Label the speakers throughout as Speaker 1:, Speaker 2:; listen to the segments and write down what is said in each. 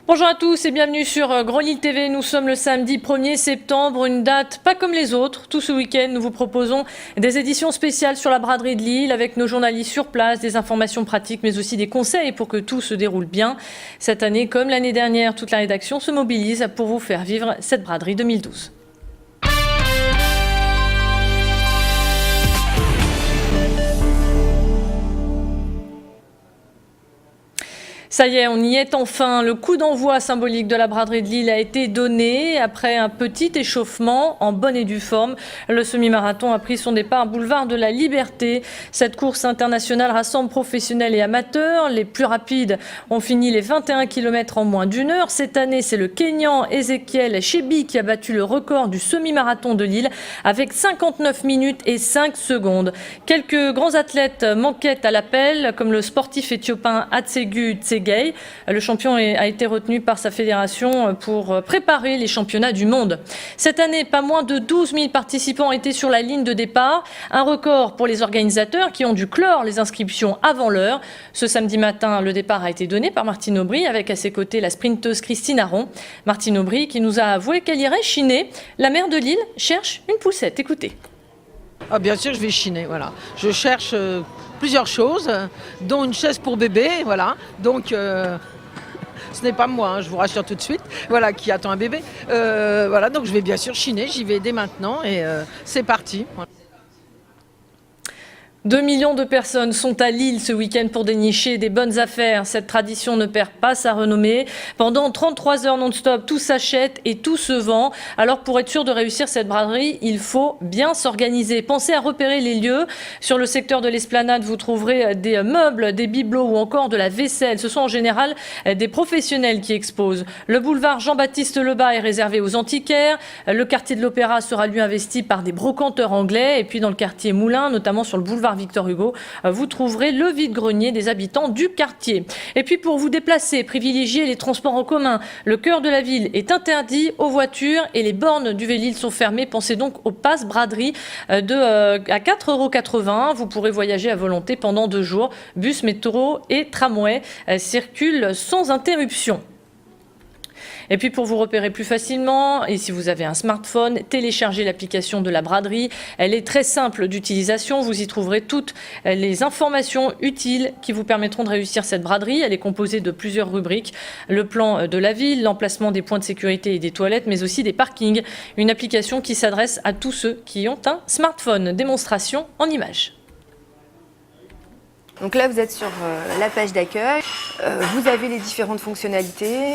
Speaker 1: Bonjour à tous et bienvenue sur Grand Lille TV. Nous sommes le samedi 1er septembre, une date pas comme les autres. Tout ce week-end, nous vous proposons des éditions spéciales sur la braderie de Lille avec nos journalistes sur place, des informations pratiques mais aussi des conseils pour que tout se déroule bien. Cette année, comme l'année dernière, toute la rédaction se mobilise pour vous faire vivre cette braderie 2012. Ça y est, on y est enfin. Le coup d'envoi symbolique de la braderie de Lille a été donné. Après un petit échauffement en bonne et due forme, le semi-marathon a pris son départ boulevard de la Liberté. Cette course internationale rassemble professionnels et amateurs. Les plus rapides ont fini les 21 km en moins d'une heure. Cette année, c'est le Kényan Ezekiel Chebi qui a battu le record du semi-marathon de Lille avec 59 minutes et 5 secondes. Quelques grands athlètes manquaient à l'appel, comme le sportif éthiopien Atsegu Tsegay. Le champion a été retenu par sa fédération pour préparer les championnats du monde. Cette année, pas moins de 12 000 participants étaient sur la ligne de départ. Un record pour les organisateurs qui ont dû clore les inscriptions avant l'heure. Ce samedi matin, le départ a été donné par Martine Aubry avec à ses côtés la sprinteuse Christine Aron. Martine Aubry qui nous a avoué qu'elle irait chiner. La maire de Lille cherche une poussette. Écoutez.
Speaker 2: Ah, bien sûr, je vais chiner, voilà. Je cherche plusieurs choses, dont une chaise pour bébé, voilà. Donc, ce n'est pas moi, hein, je vous rassure tout de suite, voilà, qui attend un bébé. Voilà, donc je vais bien sûr chiner, j'y vais dès maintenant et c'est parti. Voilà.
Speaker 1: 2 millions de personnes sont à Lille ce week-end pour dénicher des bonnes affaires. Cette tradition ne perd pas sa renommée. Pendant 33 heures non-stop, tout s'achète et tout se vend. Alors pour être sûr de réussir cette braderie, il faut bien s'organiser. Pensez à repérer les lieux. Sur le secteur de l'Esplanade, vous trouverez des meubles, des bibelots ou encore de la vaisselle. Ce sont en général des professionnels qui exposent. Le boulevard Jean-Baptiste Lebas est réservé aux antiquaires. Le quartier de l'Opéra sera lui investi par des brocanteurs anglais. Et puis dans le quartier Moulin, notamment sur le boulevard Victor Hugo, vous trouverez le vide-grenier des habitants du quartier. Et puis pour vous déplacer, privilégiez les transports en commun. Le cœur de la ville est interdit aux voitures et les bornes du Vélil sont fermées. Pensez donc au pass braderie à 4,80 €. Vous pourrez voyager à volonté pendant 2 jours. Bus, métro et tramway circulent sans interruption. Et puis pour vous repérer plus facilement, et si vous avez un smartphone, téléchargez l'application de la braderie. Elle est très simple d'utilisation. Vous y trouverez toutes les informations utiles qui vous permettront de réussir cette braderie. Elle est composée de plusieurs rubriques. Le plan de la ville, l'emplacement des points de sécurité et des toilettes, mais aussi des parkings. Une application qui s'adresse à tous ceux qui ont un smartphone. Démonstration en images.
Speaker 3: Donc là, vous êtes sur la page d'accueil, vous avez les différentes fonctionnalités,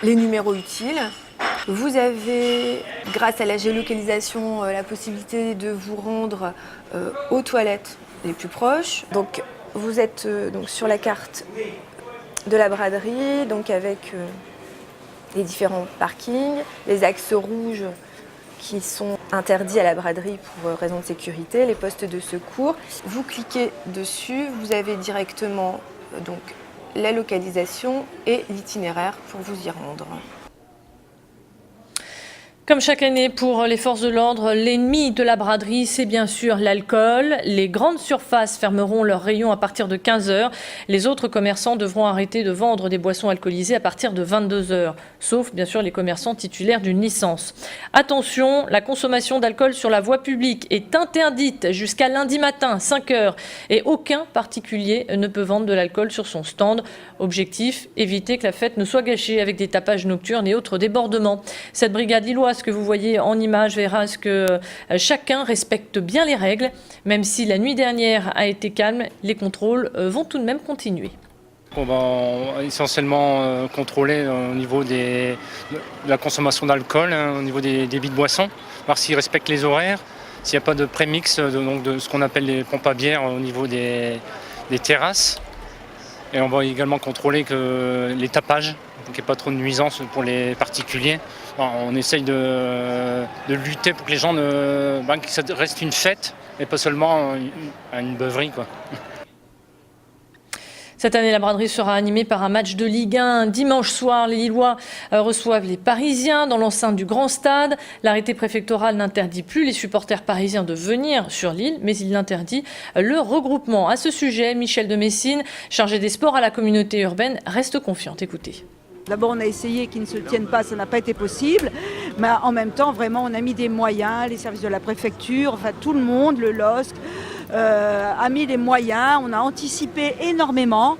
Speaker 3: les numéros utiles. Vous avez, grâce à la géolocalisation, la possibilité de vous rendre aux toilettes les plus proches. Donc vous êtes donc sur la carte de la braderie, donc avec les différents parkings, les axes rouges qui sont interdits à la braderie pour raison de sécurité, les postes de secours. Vous cliquez dessus, vous avez directement donc la localisation et l'itinéraire pour vous y rendre.
Speaker 1: Comme chaque année pour les forces de l'ordre, l'ennemi de la braderie, c'est bien sûr l'alcool. Les grandes surfaces fermeront leurs rayons à partir de 15 h. Les autres commerçants devront arrêter de vendre des boissons alcoolisées à partir de 22 h, sauf bien sûr les commerçants titulaires d'une licence. Attention, la consommation d'alcool sur la voie publique est interdite jusqu'à lundi matin, 5 h, et aucun particulier ne peut vendre de l'alcool sur son stand. Objectif, éviter que la fête ne soit gâchée avec des tapages nocturnes et autres débordements. Cette brigade lilloise que vous voyez en image verra à ce que chacun respecte bien les règles. Même si la nuit dernière a été calme, les contrôles vont tout de même continuer.
Speaker 4: On va essentiellement contrôler au niveau de la consommation d'alcool, au niveau des débits de boissons, voir s'ils respectent les horaires, s'il n'y a pas de prémix, donc de ce qu'on appelle les pompes à bière au niveau des terrasses. Et on va également contrôler que les tapages, donc qu'il n'y ait pas trop de nuisances pour les particuliers. On essaye de lutter pour que les gens que ça reste une fête et pas seulement une beuverie, quoi.
Speaker 1: Cette année, la braderie sera animée par un match de Ligue 1. Dimanche soir, les Lillois reçoivent les Parisiens dans l'enceinte du Grand Stade. L'arrêté préfectoral n'interdit plus les supporters parisiens de venir sur l'île, mais il interdit le regroupement. À ce sujet, Michel de Messine, chargé des sports à la communauté urbaine, reste confiante. Écoutez.
Speaker 5: D'abord, on a essayé qu'ils ne se tiennent pas, ça n'a pas été possible. Mais en même temps, vraiment, on a mis des moyens, les services de la préfecture, enfin tout le monde, le LOSC, a mis les moyens. On a anticipé énormément.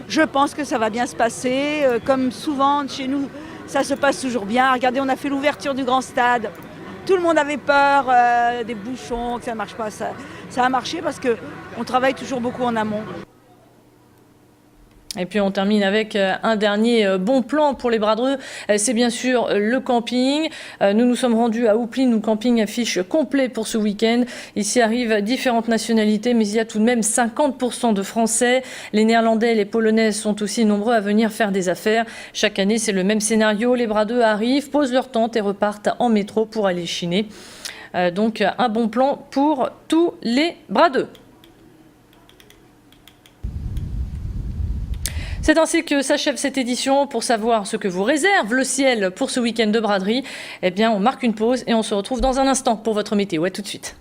Speaker 5: Je pense que ça va bien se passer. Comme souvent chez nous, ça se passe toujours bien. Regardez, on a fait l'ouverture du grand stade. Tout le monde avait peur des bouchons, que ça ne marche pas. Ça a marché parce qu'on travaille toujours beaucoup en amont.
Speaker 1: Et puis on termine avec un dernier bon plan pour les Bras-de-Reux. C'est bien sûr le camping. Nous nous sommes rendus à Houpline où le camping affiche complet pour ce week-end. Ici arrivent différentes nationalités, mais il y a tout de même 50% de Français. Les Néerlandais et les Polonais sont aussi nombreux à venir faire des affaires. Chaque année, c'est le même scénario. Les Bras-de-Reux arrivent, posent leur tente et repartent en métro pour aller chiner. Donc un bon plan pour tous les Bras-de-Reux. C'est ainsi que s'achève cette édition. Pour savoir ce que vous réserve le ciel pour ce week-end de braderie, eh bien, on marque une pause et on se retrouve dans un instant pour votre météo. À tout de suite.